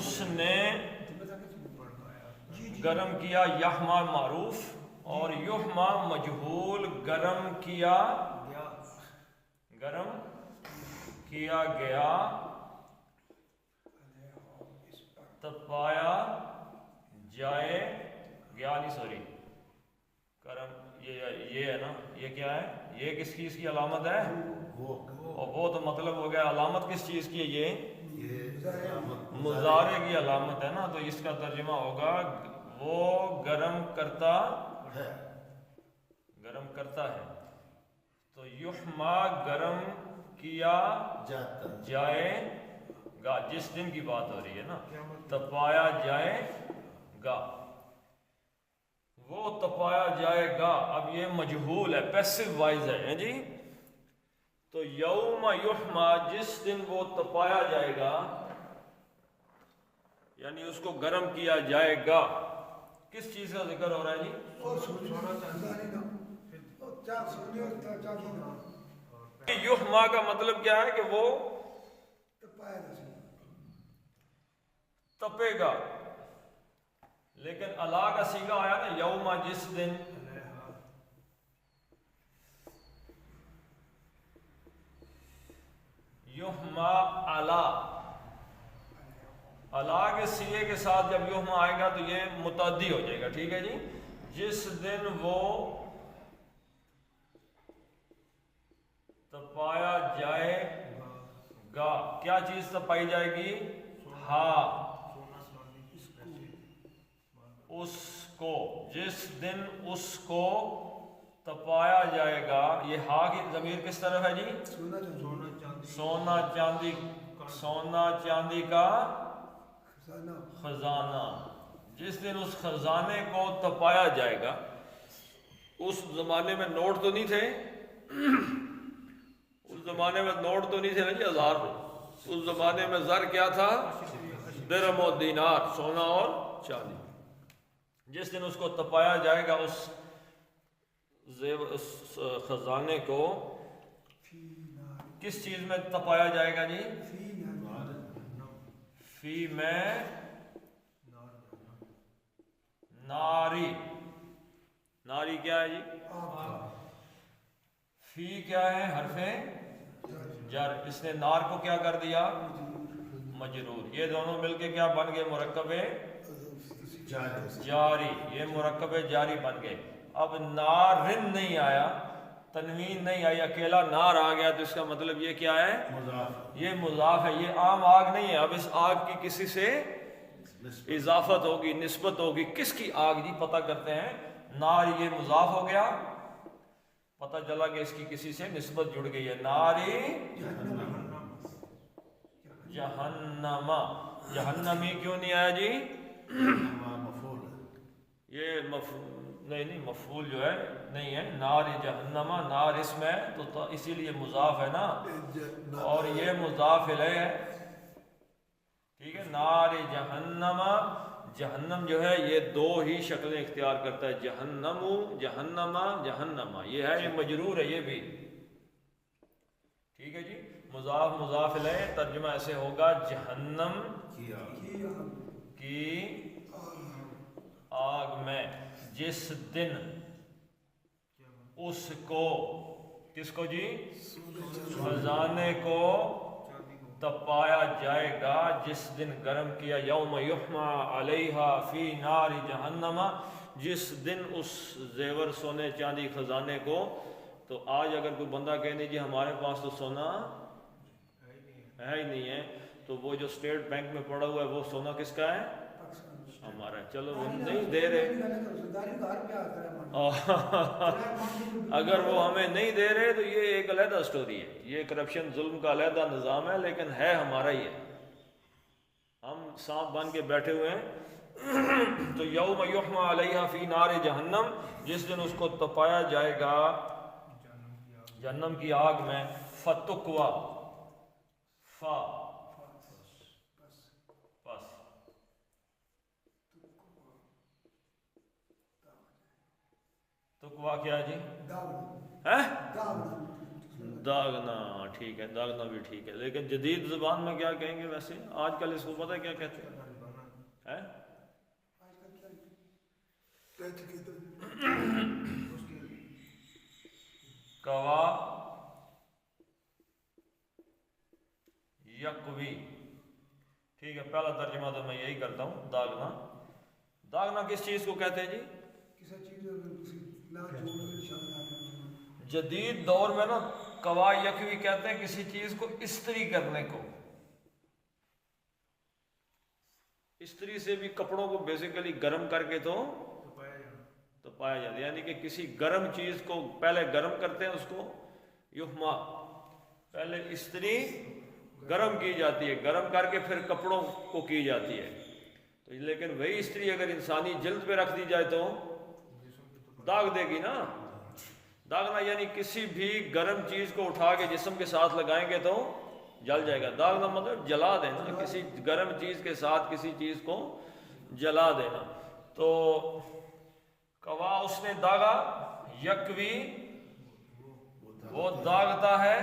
اس نے گرم کیا، یحما معروف اور یحما مجہول، گرم کیا گیا، تپایا جائے گیا، نہیں سوری کرم، یہ ہے نا، یہ کیا ہے، یہ کس چیز کی علامت ہے؟ اور وہ تو مطلب ہو گیا علامت کس چیز کی ہے؟ یہ مضارع کی علامت ہے نا، تو اس کا ترجمہ ہوگا وہ گرم کرتا ہے، تو یحما گرم کیا جائے گا، جس دن کی بات ہو رہی ہے نا، تپایا جائے گا، وہ تپایا جائے گا۔ اب یہ مجہول ہے، پیسو وائز ہے جی، تو یوم یحما جس دن وہ تپایا جائے گا، یعنی اس کو گرم کیا جائے گا، کس چیز کا ذکر ہو رہا ہے جی؟ یحما کا مطلب کیا ہے کہ وہ تپے گا، لیکن اللہ کا صیغہ آیا نا یوما جس دن، یحما اللہ کے صیغے کے ساتھ جب یحما آئے گا تو یہ متعدی ہو جائے گا، ٹھیک ہے جی، جس دن وہ تپایا جائے گا، کیا چیز تپائی جائے گی؟ ہاں، اس کو، جس دن اس کو تپایا جائے گا، یہ ہا کی ضمیر کس طرف ہے جی؟ سونا چاندی کا خزانہ، جس دن اس خزانے کو تپایا جائے گا۔ اس زمانے میں نوٹ تو نہیں تھے، اس زمانے میں نوٹ تو نہیں تھے نا جی، ہزار، اس زمانے میں زر کیا تھا؟ درہم و دینار، سونا اور چاندی۔ جس دن اس کو تپایا جائے گا، اس خزانے کو کس چیز میں تپایا جائے گا جی؟ فی میں ناری کیا ہے جی؟ فی کیا ہے؟ حرف جر، اس نے نار کو کیا کر دیا؟ مجرور، یہ دونوں مل کے کیا بن گئے؟ مرکب جاری، یہ مرکب جاری بن گئے۔ اب نارن نہیں آیا، تنوین نہیں آئی، اکیلا نار آ گیا، تو اس کا مطلب یہ کیا ہے؟ یہ مضاف ہے، یہ عام آگ نہیں ہے، اب اس آگ کی کسی سے اضافت ہوگی، نسبت ہوگی، کس کی آگ جی؟ پتہ کرتے ہیں، نار یہ مضاف ہو گیا، پتہ چلا کہ اس کی کسی سے نسبت جڑ گئی ہے، ناری جہنم، جہنمی کیوں نہیں آیا جی؟ یہ نہیں مفعول جو ہے نہیں ہے، نار جہنم، نار اس میں تو اسی لیے مضاف ہے نا، اور یہ مضاف الیہ ہے، ٹھیک ہے، نار جہنم، جہنم جو ہے یہ دو ہی شکلیں اختیار کرتا ہے، جہنم، جہنم، یہ ہے، یہ مجرور ہے، یہ بھی ٹھیک ہے جی، مضاف مضاف الیہ، ترجمہ ایسے ہوگا جہنم کی آگ میں جس دن اس کو، کس کو جی؟ خزانے کو تپایا جائے گا، جس دن گرم کیا، یوم یحما علیہا فی نار جہنم، جس دن اس زیور سونے چاندی خزانے کو، تو آج اگر کوئی بندہ کہنے جی ہمارے پاس تو سونا ہے ہی نہیں ہے، تو وہ جو اسٹیٹ بینک میں پڑا ہوا ہے وہ سونا کس کا ہے؟ ہمارا ہے، چلو وہ نہیں دے رہے، اگر وہ ہمیں نہیں دے رہے تو یہ ایک علیحدہ سٹوری ہے، یہ کرپشن ظلم کا علیحدہ نظام ہے، لیکن ہے ہمارا ہی ہے، ہم سانپ بن کے بیٹھے ہوئے ہیں۔ تو یوم یحما علیہا فی نار جہنم، جس دن اس کو تپایا جائے گا جہنم کی آگ میں، فتقوا، فا تقوا کیا جی؟ داغنا، ٹھیک ہے، داغنا بھی ٹھیک ہے، لیکن جدید زبان میں کیا کہیں گے ویسے آج کل اس کو پتہ ہے کیا کہتے ہیں؟ ہے کوا یکوی. ٹھیک ہے، پہلا ترجمہ تو میں یہی کرتا ہوں. داغنا، داغنا کس چیز کو کہتے ہیں جی؟ جدید دور میں نا کوا یکوی کہتے ہیں کسی چیز کو استری کرنے کو. استری سے بھی کپڑوں کو بیسیکلی گرم کر کے تو پایا جاتا ہے، یعنی کہ کسی گرم چیز کو پہلے گرم کرتے ہیں، اس کو یحما، پہلے استری گرم کی جاتی ہے، گرم کر کے پھر کپڑوں کو کی جاتی ہے. تو لیکن وہی استری اگر انسانی جلد پہ رکھ دی جائے تو داغ دے گی نا. داغنا یعنی کسی بھی گرم چیز کو اٹھا کے جسم کے ساتھ لگائیں گے تو جل جائے گا. داغنا مطلب جلا دینا، کسی گرم چیز کے ساتھ کسی چیز کو جلا دینا. تو کوا اس نے داغا، یکوی وہ داغتا ہے،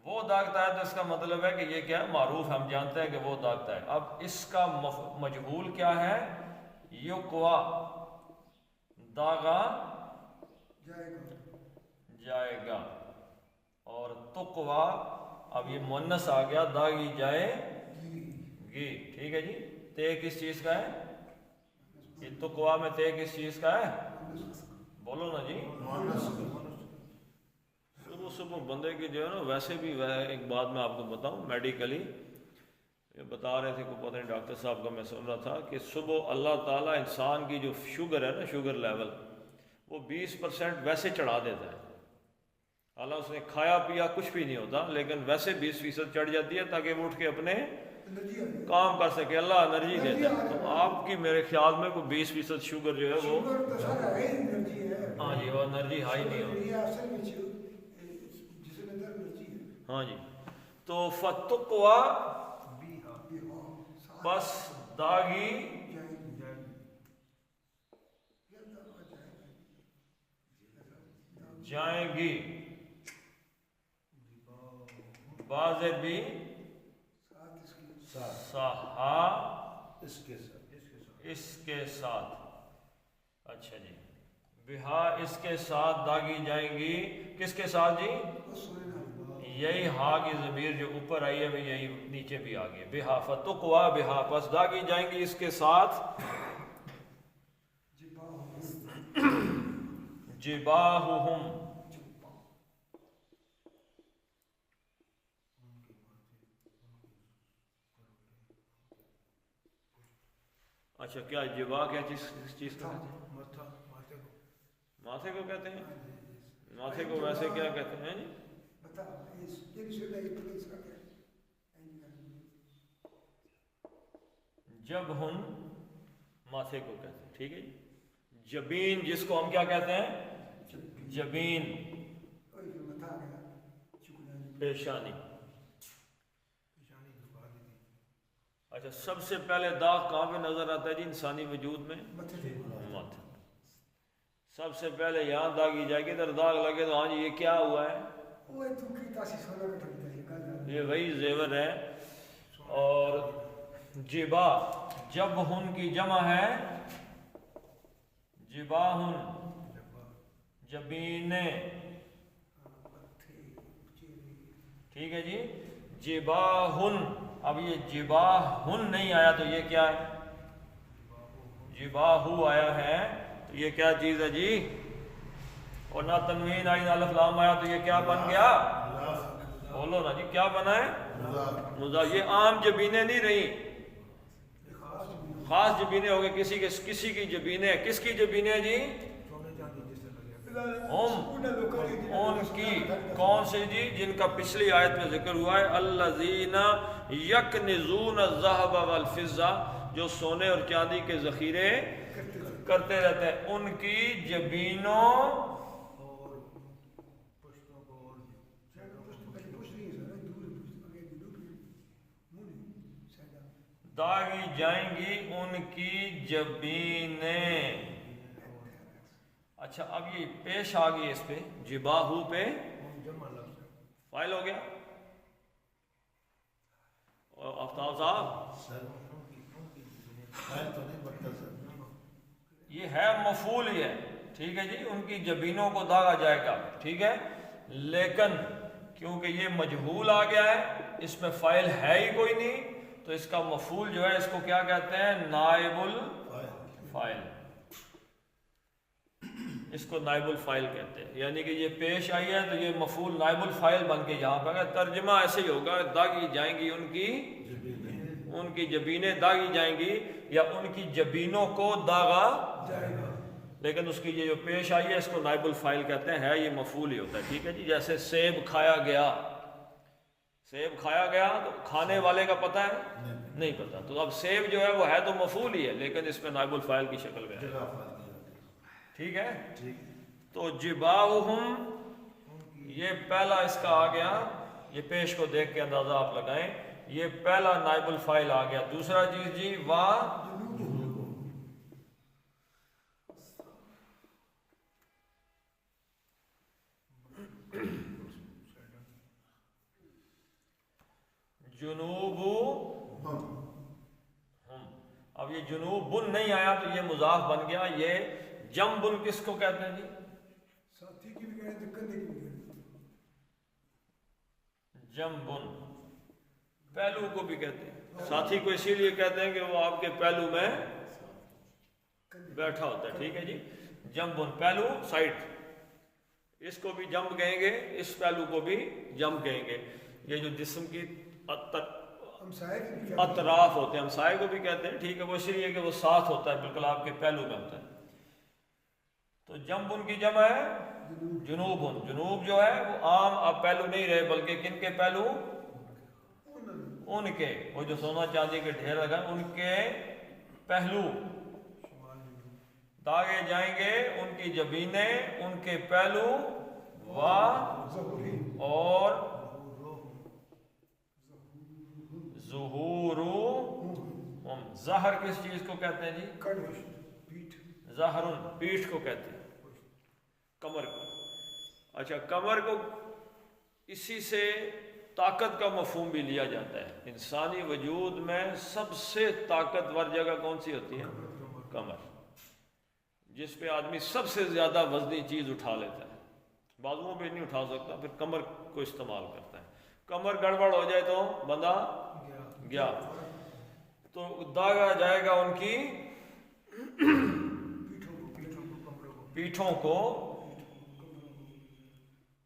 وہ داغتا ہے. تو اس کا مطلب ہے کہ یہ کیا ہے؟ معروف، ہم جانتے ہیں کہ وہ داغتا ہے. اب اس کا مجہول کیا ہے؟ یکوا، داغا جائے گا. اور تقوا، اب یہ مؤنث آ گیا، داغی جائے گی. ٹھیک ہے جی. تے کس چیز کا ہے؟ یہ تقوا میں تے کس چیز کا ہے؟ بولو نا جی. صبح صبح بندے کی جو ہے نا، ویسے بھی ایک بات میں آپ کو بتاؤں، میڈیکلی یہ بتا رہے تھے، کوئی پتہ نہیں ڈاکٹر صاحب کا میں سن رہا تھا کہ صبح اللہ تعالیٰ انسان کی جو شوگر ہے نا، شوگر لیول وہ 20% ویسے چڑھا دیتا ہے. حالانکہ اس نے کھایا پیا کچھ بھی نہیں ہوتا، لیکن ویسے 20% چڑھ جاتی ہے تاکہ وہ اٹھ کے اپنے کام کر سکے. اللہ انرجی دیتا ہے. تو آپ کی میرے خیال میں کوئی 20% شوگر جو ہے وہ، ہاں جی، وہ انرجی ہائی نہیں ہوتی. ہاں جی. تو فتقوا، بس داغی جائیں گی. باز بھی سہا اس کے ساتھ. اچھا جی. بہا اس کے ساتھ داغی جائیں گی. کس کے ساتھ جی؟ یہی ہا کی ضمیر جو اوپر آئی ہے یہی نیچے بھی آ گئی. بہا، فتقوا بہا، پس داغی جائیں گی اس کے ساتھ. جباہہم، اچھا کیا جبا کیا چیز کو کہتے ہیں؟ ماتھے کو کہتے ہیں. ماتھے کو ویسے کیا کہتے ہیں جی؟ جب ہن ماتھے کو کہتے ہیں. ٹھیک ہے جی. جبین جس کو ہم کیا کہتے ہیں؟ جبین، پیشانی. اچھا، سب سے پہلے داغ کہاں پہ نظر آتا ہے جی انسانی وجود میں؟ ماتھے. سب سے پہلے یہاں داغی جائے گی، ادھر داغ لگے تو ہاں جی یہ کیا ہوا ہے؟ یہ وہی زیور ہے. اور جبا، جب ہن کی جمع ہے جباہن، جبینے. ٹھیک ہے جی. جباہن، اب یہ جباہن نہیں آیا تو یہ کیا ہے؟ جباہو آیا ہے تو یہ کیا چیز ہے جی؟ اور نہ تنوین آئی نہ الف لام آیا تو یہ کیا بن گیا؟ بولو نا جی، کیا بنا ہے؟ مضاف. یہ عام جبینیں نہیں رہی، خاص جبینیں ہو گئے. کسی کی جبینیں. کس کی جبینیں جی؟ ان کی. کون سے جی؟ جن کا پچھلی آیت میں ذکر ہوا ہے، الذین یکنزون الذھب والفضہ، جو سونے اور چاندی کے ذخیرے کرتے رہتے ہیں. ان کی جبینوں داغی جائیں گی، ان کی جبینیں. اچھا، اب یہ پیش آ گئی اس پہ، جباہو پہ فائل ہو گیا. اور آفتاب صاحب یہ ہے مفعول ہی ہے، ٹھیک ہے جی، ان کی جبینوں کو داغا جائے گا، ٹھیک ہے، لیکن کیونکہ یہ مجہول آ گیا ہے، اس میں فاعل ہے ہی کوئی نہیں، تو اس کا مفعول جو ہے اس کو کیا کہتے ہیں؟ نائب الفاعل، اس کو نائب الفاعل کہتے ہیں، یعنی کہ یہ پیش آئی ہے تو یہ مفعول نائب الفاعل بن کے یہاں پہ ترجمہ ایسے ہی ہوگا، داغی جائیں گی ان کی جبینیں داغی جائیں گی، یا ان کی جبینوں کو داغا جائے گا، لیکن اس کی یہ جو پیش آئی ہے اس کو نائب الفاعل کہتے ہیں، یہ مفعول ہی ہوتا ہے، ٹھیک ہے جی۔ جیسے سیب کھایا گیا، سیب کھایا گیا تو کھانے والے کا پتہ ہے نہیں پتہ، تو اب سیب جو ہے وہ ہے تو مفعول ہی ہے، لیکن اس میں نائب الفاعل کی شکل میں ہے، ٹھیک ہے۔ تو جباہم، یہ پہلا اس کا آ گیا، یہ پیش کو دیکھ کے اندازہ آپ لگائیں، یہ پہلا نائب الفاعل آ گیا۔ دوسرا چیز جی وا جنوب ہم، اب یہ جنوب بن نہیں آیا تو یہ مضاف بن گیا، یہ جم بن کس کو کہتے ہیں جی؟ ساتھی کی بھی کہتے ہیں، کندھے کی بھی کہتے ہیں، جم بن پہلو کو بھی کہتے ہیں، ساتھی کو اسی لیے کہتے ہیں کہ وہ آپ کے پہلو میں بیٹھا ہوتا ہے، ٹھیک ہے جی۔ جم بن پہلو، سائٹ، اس کو بھی جم کہیں گے، اس پہلو کو بھی جم کہیں گے۔ یہ جو جسم کی اطراف ہوتے ہیں، ہمسائے کو بھی کہتے ہیں، ٹھیک ہے، وہ اسی لیے کہ وہ ساتھ ہوتا ہے، بالکل آپ کے پہلو میں ہوتا ہے۔ تو جنب ان کی جمع ہے جنوب، جنوب جو ہے وہ عام اب پہلو نہیں رہے، بلکہ کن کے پہلو؟ ان کے، وہ جو سونا چاندی کے ڈھیر لگا ان کے پہلو داغے جائیں گے، ان کی جبینیں، ان کے پہلو، اور ظہورو، ظہر کس چیز کو کہتے ہیں جی؟ ظہرن، پیٹھ کو کہتے ہیں، کمر کو۔ اچھا، کمر کو اسی سے طاقت کا مفہوم بھی لیا جاتا ہے۔ انسانی وجود میں سب سے طاقتور جگہ کون سی ہوتی ہے؟ کمر، جس پہ آدمی سب سے زیادہ وزنی چیز اٹھا لیتا ہے، بازوؤں پہ نہیں اٹھا سکتا، پھر کمر کو استعمال کرتا ہے۔ کمر گڑبڑ ہو جائے تو بندہ گیا، تو داغا جائے گا ان کی پیٹھوں کو،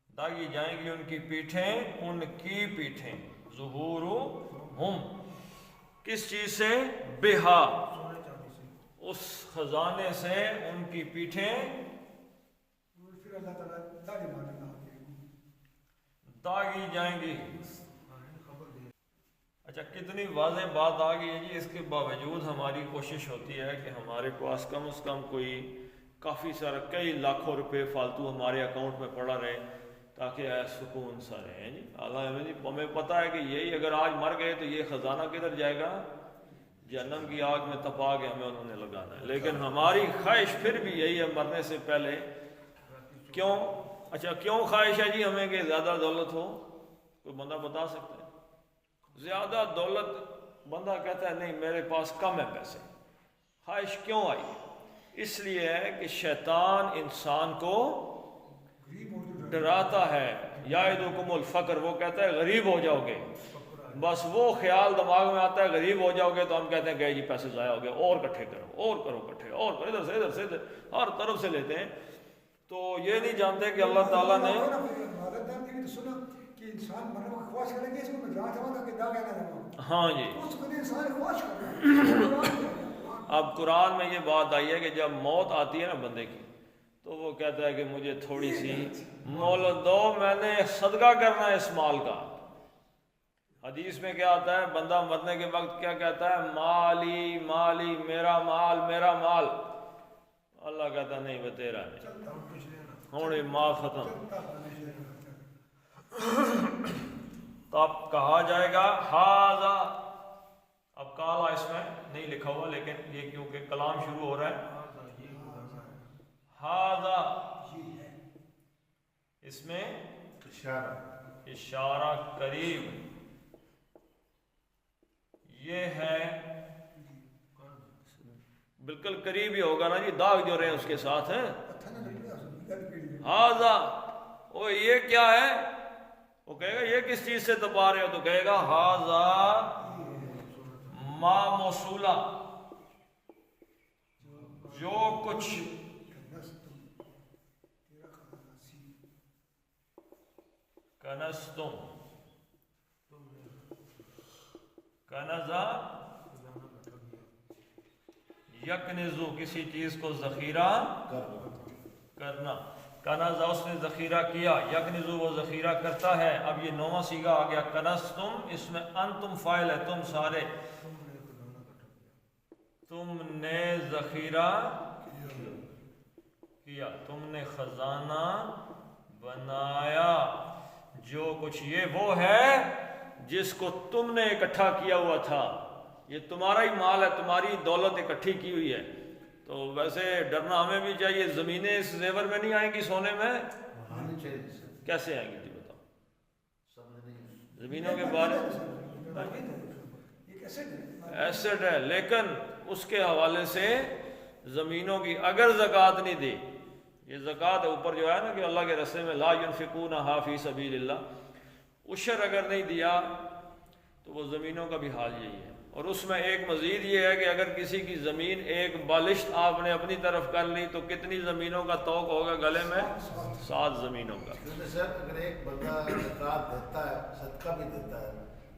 داغی جائیں گی ان کی پیٹھیں، ان کی پیٹھیں، ظہورہم، کس چیز سے؟ بہا، اس خزانے سے ان کی پیٹھیں داغی جائیں گی۔ اچھا، کتنی واضح بات آ گئی ہے جی، اس کے باوجود ہماری کوشش ہوتی ہے کہ ہمارے پاس کم از کم کوئی کافی سارا کئی لاکھوں روپے فالتو ہمارے اکاؤنٹ میں پڑا رہے تاکہ سکون سا رہے جی۔ ہمیں پتہ ہے کہ یہی اگر آج مر گئے تو یہ خزانہ کدھر جائے گا؟ جہنم کی آگ میں تپا کے ہمیں انہوں نے لگانا ہے، لیکن ہماری خواہش پھر بھی یہی ہے مرنے سے پہلے۔ کیوں؟ اچھا، کیوں خواہش ہے جی ہمیں کہ زیادہ دولت ہو؟ کوئی بندہ بتا سکتا ہے؟ زیادہ دولت، بندہ کہتا ہے نہیں میرے پاس کم ہے پیسے۔ خواہش کیوں آئی؟ اس لیے ہے کہ شیطان انسان کو ڈراتا ہے، یعدکم الفقر، وہ کہتا ہے غریب ہو جاؤ گے، بس وہ خیال دماغ میں آتا ہے غریب ہو جاؤ گے تو ہم کہتے ہیں کہ جی پیسے ضائع ہو گئے، اور اکٹھے کرو، اور کرو اکٹھے، اور کرو، ادھر سے ہر طرف سے لیتے ہیں، تو یہ نہیں جانتے کہ اللہ تعالیٰ نے ہاں جی۔ اب قرآن میں یہ بات آئی ہے کہ جب موت آتی ہے نا بندے کی، تو وہ کہتا ہے کہ مجھے تھوڑی سی مہلت دو، میں نے صدقہ کرنا ہے اس مال کا۔ حدیث میں کیا آتا ہے؟ بندہ مرنے کے وقت کیا کہتا ہے؟ مالی مالی، میرا مال میرا مال۔ اللہ کہتا ہے نہیں وہ تیرا نہیں، ہوں مال ختم۔ تو اب کہا جائے گا ہاذا، اب کالا اس میں نہیں لکھا ہوا لیکن یہ کیونکہ کلام شروع ہو رہا ہے، ہاذا اس میں اشارہ قریب، یہ ہے بالکل قریب ہی ہوگا نا جی، داغ جو رہے ہیں اس کے ساتھ ہیں. اتھا نہ لگیا اس گل کیڑی ہاذا، وہ یہ کیا ہے؟ وہ کہے گا یہ کس چیز سے تپا رہے ہو؟ تو کہے گا ہاذا ما موصولہ، جو کچھ کنزتم، کنزا یکنزو، کسی چیز کو ذخیرہ کرنا. کنزا اس نے ذخیرہ کیا، یکنزو وہ ذخیرہ کرتا ہے. اب یہ نواں صیغہ آ گیا کنزتم، اس میں انتم فاعل ہے، تم سارے. تم نے ذخیرہ کیا، تم نے خزانہ بنایا. جو کچھ یہ وہ ہے جس کو تم نے اکٹھا کیا ہوا تھا، یہ تمہارا ہی مال ہے، تمہاری دولت اکٹھی کی ہوئی ہے. تو ویسے ڈرنا ہمیں بھی چاہیے. زمینیں اس زیور میں نہیں آئیں گی سونے میں، کیسے آئیں گی جی بتاؤ؟ زمینوں کے بارے ایسٹ ہے، لیکن اس کے حوالے سے زمینوں کی اگر زکوٰۃ نہیں دی، یہ زکوٰۃ اوپر جو ہے نا کہ اللہ کے راستے میں لا ينفقونها فی سبیل اللہ، عشر اگر نہیں دیا تو وہ زمینوں کا بھی حال یہی ہے. اور اس میں ایک مزید یہ ہے کہ اگر کسی کی زمین ایک بالشت آپ نے اپنی طرف کر لی تو کتنی زمینوں کا توق ہوگا گلے میں؟ 7 زمینوں کا. سر اگر ایک بندہ زکوٰۃ دیتا ہے، صدقہ بھی دیتا ہے،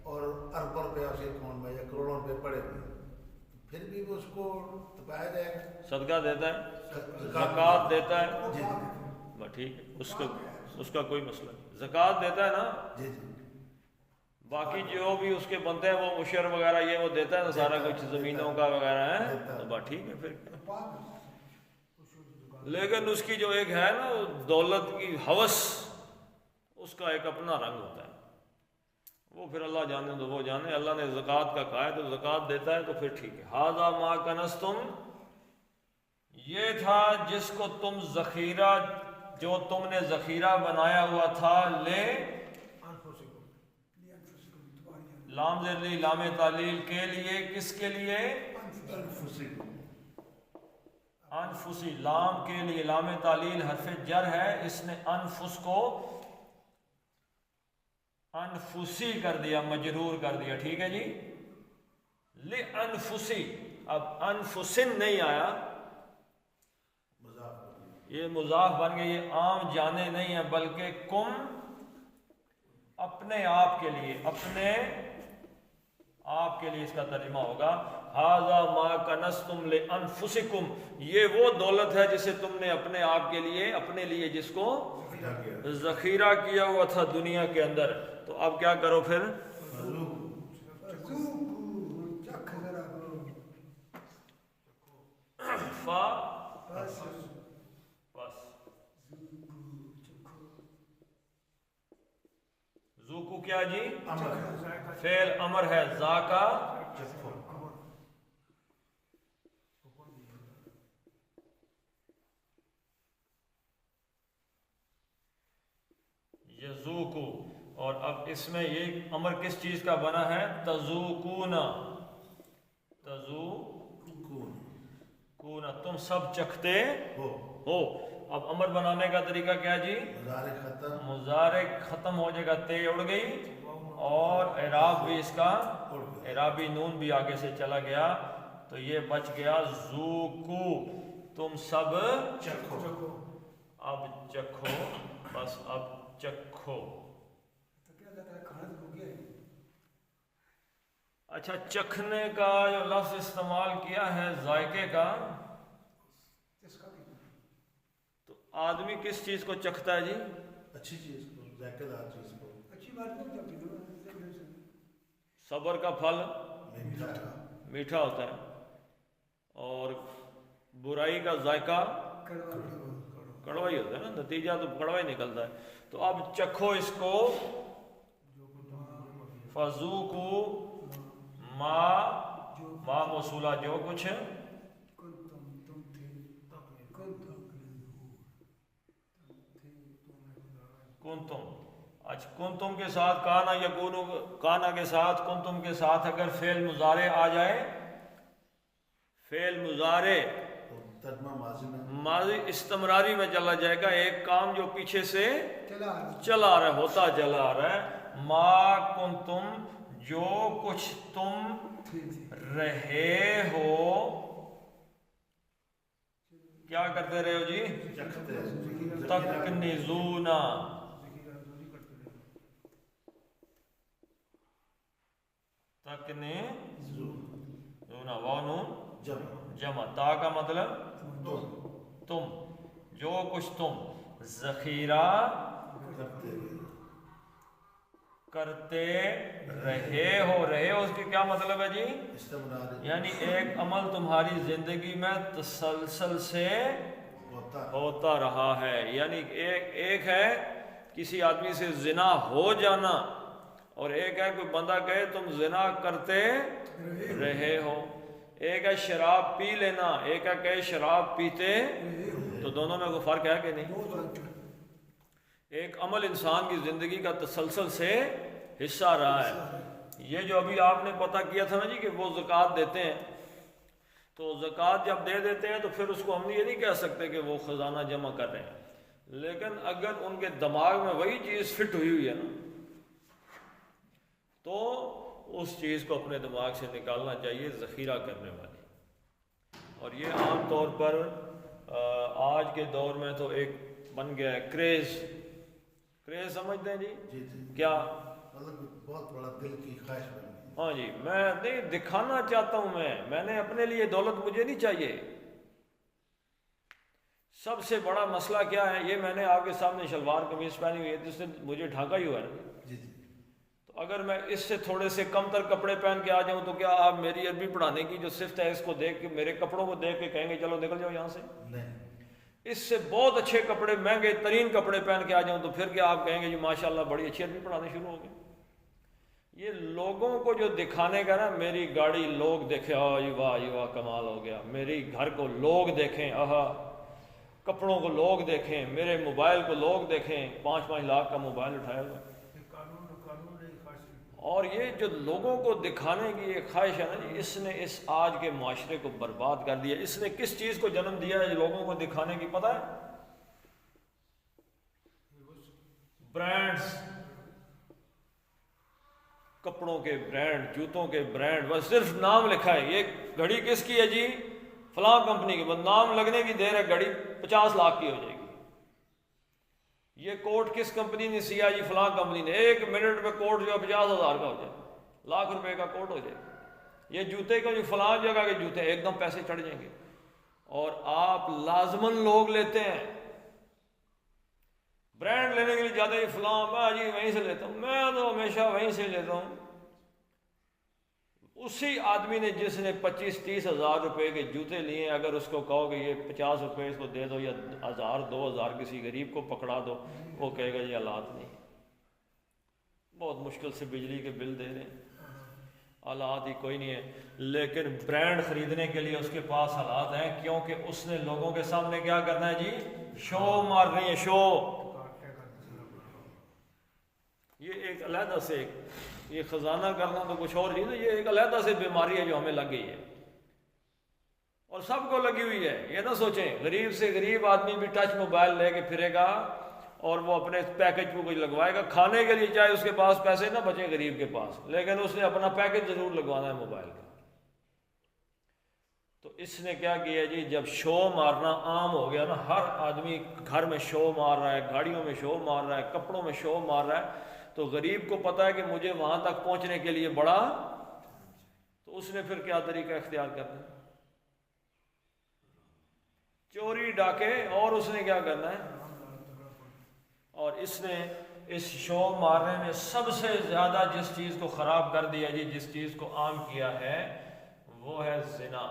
اور اربوں روپے اس کے اکاؤنٹ میں یا کروڑوں روپے پڑے ہوئے، پھر بھی وہ اس کو تپایا جائے گا؟ صدقہ دیتا ہے، زکوٰۃ دیتا ہے، بس ٹھیک ہے، اس کا کوئی مسئلہ نہیں. زکوٰۃ دیتا ہے نا، جی جی. باقی جو بھی اس کے بنتے ہیں وہ عشر وغیرہ یہ وہ دیتا ہے نا، سارا کچھ زمینوں کا وغیرہ ہے، تو بس ٹھیک ہے پھر. لیکن اس کی جو ایک ہے نا دولت کی ہوس، اس کا ایک اپنا رنگ ہوتا ہے، وہ پھر اللہ جانے تو وہ جانے. اللہ نے زکوٰۃ کا کہا ہے تو زکوٰۃ دیتا ہے تو پھر ٹھیک ہے. ھذا ما کنزتم، یہ تھا جس کو تم ذخیرہ، جو تم نے ذخیرہ بنایا ہوا تھا. لے لام زرلی لام تعلیل کے لیے، کس کے لیے؟ انفسی، لام کے لیے، لام تعلیل حرف جر ہے، اس نے انفس کو انفسی کر دیا، مجرور کر دیا. ٹھیک ہے جی، لے انفسی. اب انفسن نہیں آیا، یہ مضاف بن گیا، یہ عام جانے نہیں ہے بلکہ کم، اپنے آپ کے لیے، اپنے آپ کے لیے اس کا ترجمہ ہوگا. ھذا ما کنزتم لانفسکم، یہ وہ دولت ہے جسے تم نے اپنے آپ کے لیے، اپنے لیے جس کو ذخیرہ کیا ہوا تھا دنیا کے اندر. تو اب کیا کرو پھر؟ فا بس ذوقو کیا جی؟ فعل امر ہے، ذاکا یذوقو. اور اب اس میں یہ امر کس چیز کا بنا ہے؟ تذوقون، تذوقون، تم سب چکھتے ہو. اب امر بنانے کا طریقہ کیا جی؟ مضارع ختم ہو جائے گا، تے اڑ گئی، اور اعراب بھی اس کا، اعرابی نون بھی آگے سے چلا گیا، تو یہ بچ گیا ذوقو، تم سب چکھو. اب چکھو، بس اب چکھو. اچھا، چکھنے کا جو لفظ استعمال کیا ہے ذائقے کا، تو آدمی کس چیز کو چکھتا ہے جی؟ اچھی چیز کو، ذائقے دار چیز کو. صبر کا پھل میٹھا ہوتا ہے، اور برائی کا ذائقہ کڑوا ہی ہوتا ہے نا، نتیجہ تو کڑوا ہی نکلتا ہے. تو اب چکھو اس کو، فذوقوا ما موصولہ جو کچھ کنتم. اچھا، کنتم کے ساتھ کانا یکونو، کانا کے ساتھ کنتم کے ساتھ اگر فعل مضارع آ جائے، فعل مضارع تو ترجمہ ماضی میں ماضی استمراری میں چلا جائے گا، ایک کام جو پیچھے سے چلا آ رہا چلا آ رہا ہے، ہوتا چلا آ رہا ہے۔ ما کنتم جو کچھ تم رہے ہو، کیا کرتے رہے ہو جی؟ چکھتے تکنزونا، تکنزونا، واو نون جمع، تا کا مطلب تم، جو کچھ تم ذخیرہ کرتے رہے ہو، رہے ہو اس کی کیا مطلب ہے جی؟ استمراری یعنی ایک عمل تمہاری زندگی میں تسلسل سے ہوتا رہا ہے، یعنی ایک ہے کسی آدمی سے زنا ہو جانا، اور ایک ہے کوئی بندہ کہے تم زنا کرتے رہے ہو، ایک ہے شراب پی لینا، ایک ہے کہ شراب پیتے، تو دونوں میں کوئی فرق ہے کہ نہیں؟ ایک عمل انسان کی زندگی کا تسلسل سے حصہ رہا ہے۔ یہ جو ابھی آپ نے پتہ کیا تھا نا جی کہ وہ زکوٰۃ دیتے ہیں، تو زکوٰۃ جب دے دیتے ہیں تو پھر اس کو ہم یہ نہیں کہہ سکتے کہ وہ خزانہ جمع کر رہے ہیں، لیکن اگر ان کے دماغ میں وہی چیز فٹ ہوئی ہوئی ہے نا، تو اس چیز کو اپنے دماغ سے نکالنا چاہیے، ذخیرہ کرنے والی۔ اور یہ عام طور پر آج کے دور میں تو ایک بن گیا ہے کریز سمجھتے ہیں جی؟ جی کیا مطلب بہت بڑا دل کی خواہش بن گئی۔ ہاں جی، میں نہیں دکھانا چاہتا ہوں، میں نے اپنے لیے دولت مجھے نہیں چاہیے۔ سب سے بڑا مسئلہ کیا ہے، یہ میں نے آپ کے سامنے شلوار قمیض پہنی ہوئی ہے جس نے مجھے ڈھانکا ہی ہوا ہے نا، جی تو اگر میں اس سے تھوڑے سے کم تر کپڑے پہن کے آ جاؤں تو کیا آپ میری عربی پڑھانے کی جو صفت ہے اس کو دیکھ کے، میرے کپڑوں کو دیکھ کے کہیں گے چلو نکل جاؤ یہاں سے؟ نہیں، اس سے بہت اچھے کپڑے، مہنگے ترین کپڑے پہن کے آ جاؤں تو پھر کیا آپ کہیں گے جی ماشاءاللہ بڑی اچھی عربی پڑھانے شروع ہو گئے؟ یہ لوگوں کو جو دکھانے کا نا، میری گاڑی لوگ دیکھیں جی واہ کمال ہو گیا، میری گھر کو لوگ دیکھیں آہا، کپڑوں کو لوگ دیکھیں، میرے موبائل کو لوگ دیکھیں، 5-5 لاکھ کا موبائل اٹھایا ہوا ہے۔ اور یہ جو لوگوں کو دکھانے کی ایک خواہش ہے نا جی، اس نے اس آج کے معاشرے کو برباد کر دیا۔ اس نے کس چیز کو جنم دیا ہے لوگوں کو دکھانے کی، پتہ ہے؟ برانڈز، کپڑوں کے برانڈ، جوتوں کے برانڈ، بس صرف نام لکھا ہے۔ یہ گھڑی کس کی ہے جی؟ فلاں کمپنی کی، بس نام لگنے کی دیر ہے، گھڑی 50 لاکھ کی ہو جائے گی۔ یہ کوٹ کس کمپنی نے سیا جی؟ فلاں کمپنی نے۔ 1 منٹ میں کوٹ جو 50,000 کا ہو جائے، لاکھ روپے کا کوٹ ہو جائے۔ یہ جوتے کا جو فلاں جگہ کے جوتے ایک دم پیسے چڑھ جائیں گے، اور آپ لازماً لوگ لیتے ہیں برانڈ لینے کے لیے جاتے ہیں، فلاں میں جی وہیں سے لیتا ہوں، میں تو ہمیشہ وہیں سے لیتا ہوں۔ اسی آدمی نے جس نے 25-30 ہزار روپے کے جوتے لیے، اگر اس کو کہو کہ یہ 50 روپے اس کو دے دو یا 1000-2000 کسی غریب کو پکڑا دو، وہ کہے گا یہ حالات نہیں، بہت مشکل سے بجلی کے بل دے رہے ہیں، حالات ہی کوئی نہیں ہے۔ لیکن برانڈ خریدنے کے لیے اس کے پاس حالات ہیں، کیونکہ اس نے لوگوں کے سامنے کیا کرنا ہے جی؟ شو مارنی ہے، شو۔ یہ ایک علیحدہ سے یہ خزانہ کرنا تو کچھ اور نہیں، یہ ایک علیحدہ سے بیماری ہے جو ہمیں لگ گئی ہے، اور سب کو لگی ہوئی ہے۔ یہ نہ سوچیں غریب سے غریب آدمی بھی ٹچ موبائل لے کے پھرے گا اور وہ اپنے پیکج کو کچھ لگوائے گا کھانے کے لیے، چاہے اس کے پاس پیسے نہ بچے غریب کے پاس، لیکن اس نے اپنا پیکج ضرور لگوانا ہے موبائل کا۔ تو اس نے کیا کیا جی؟ جب شو مارنا عام ہو گیا نا، ہر آدمی گھر میں شو مار رہا ہے، گاڑیوں میں شو مار رہا ہے، کپڑوں میں شو مار رہا ہے، تو غریب کو پتا ہے کہ مجھے وہاں تک پہنچنے کے لیے بڑا، تو اس نے پھر کیا طریقہ اختیار کرنا ہے؟ چوری ڈاکے، اور اس نے کیا کرنا ہے؟ اور اس نے اس شو مارنے میں سب سے زیادہ جس چیز کو خراب کر دیا جی، جس چیز کو عام کیا ہے، وہ ہے زنا۔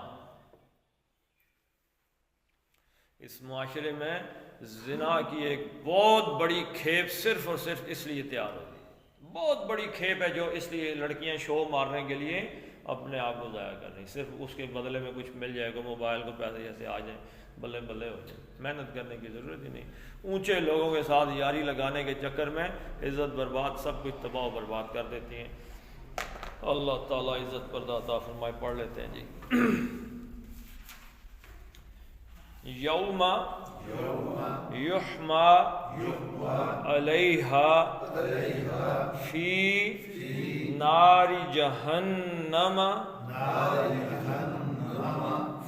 اس معاشرے میں زنا کی ایک بہت بڑی کھیپ صرف اور صرف اس لیے تیار ہوگی، بہت بڑی کھیپ ہے جو اس لیے لڑکیاں شو مارنے کے لیے اپنے آپ کو ضائع کر رہی، صرف اس کے بدلے میں کچھ مل جائے گا، موبائل کو پیسے جیسے آ جائیں، بلے بلے ہو جائیں، محنت کرنے کی ضرورت ہی نہیں۔ اونچے لوگوں کے ساتھ یاری لگانے کے چکر میں عزت برباد، سب کچھ تباہ و برباد کر دیتی ہیں۔ اللہ تعالیٰ عزت پردہ عطا فرمائے۔ پڑھ لیتے ہیں جی۔ یوم یحما علیہا فی نار جہنم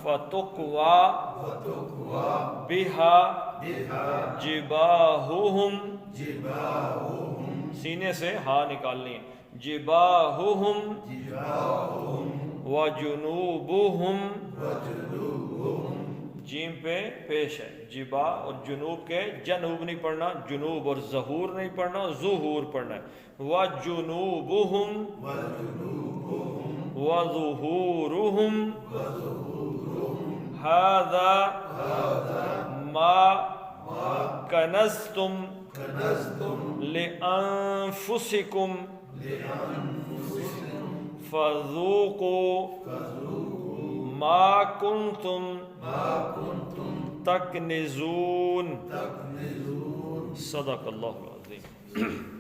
فتقوی بہا جباہہم، سینے سے ہا نکالنی ہے، جباہہم وجنوبہم، جیم پہ پیش ہے، جبا اور جنوب کے جنوب نہیں پڑھنا، جنوب اور ظہور نہیں پڑھنا، ظہور پڑھنا ہے، وجنوبہم وظہورہم ھذا ما کنزتم لأنفسکم فذوقوا ما کنتم تکنزون۔ صدق اللہ العظیم۔